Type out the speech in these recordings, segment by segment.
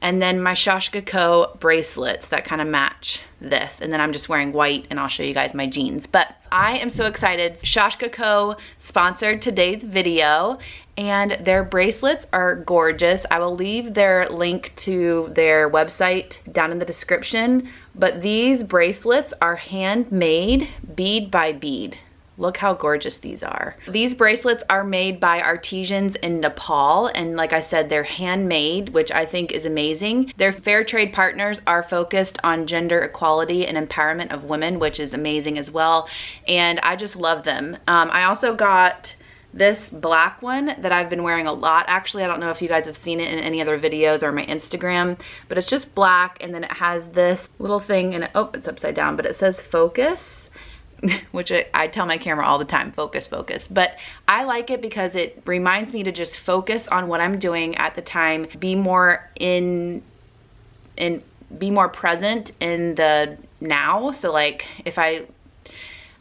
and then my Sashka Co bracelets that kind of match this, and then I'm just wearing white, and I'll show you guys my jeans. But I am so excited. Sashka Co sponsored today's video, and their bracelets are gorgeous. I will leave their link to their website down in the description, but these bracelets are handmade bead by bead. Look how gorgeous these are. These bracelets are made by artisans in Nepal, and like I said, they're handmade, which I think is amazing. Their fair trade partners are focused on gender equality and empowerment of women, which is amazing as well, and I just love them. I also got this black one that I've been wearing a lot. Actually, I don't know if you guys have seen it in any other videos or my Instagram, but it's just black, and then it has this little thing in it. Oh, it's upside down, but it says focus, which I tell my camera all the time, focus, focus. But I like it because it reminds me to just focus on what I'm doing at the time, be more present in the now. So like if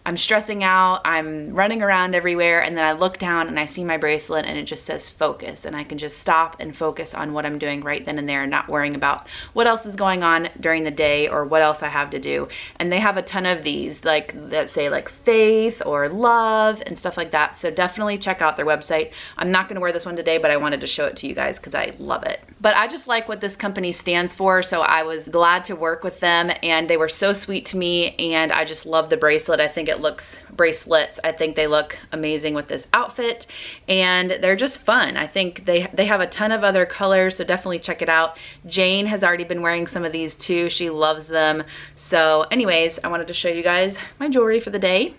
I'm stressing out, I'm running around everywhere, and then I look down and I see my bracelet and it just says focus, and I can just stop and focus on what I'm doing right then and there, and not worrying about what else is going on during the day or what else I have to do. And they have a ton of these, like that say like faith or love and stuff like that. So definitely check out their website. I'm not gonna wear this one today, but I wanted to show it to you guys because I love it. But I just like what this company stands for, so I was glad to work with them, and they were so sweet to me, and I just love the bracelet. I think bracelets, I think they look amazing with this outfit, and they're just fun. I think they have a ton of other colors, so definitely check it out. Jane has already been wearing some of these too. She loves them. So anyways, I wanted to show you guys my jewelry for the day.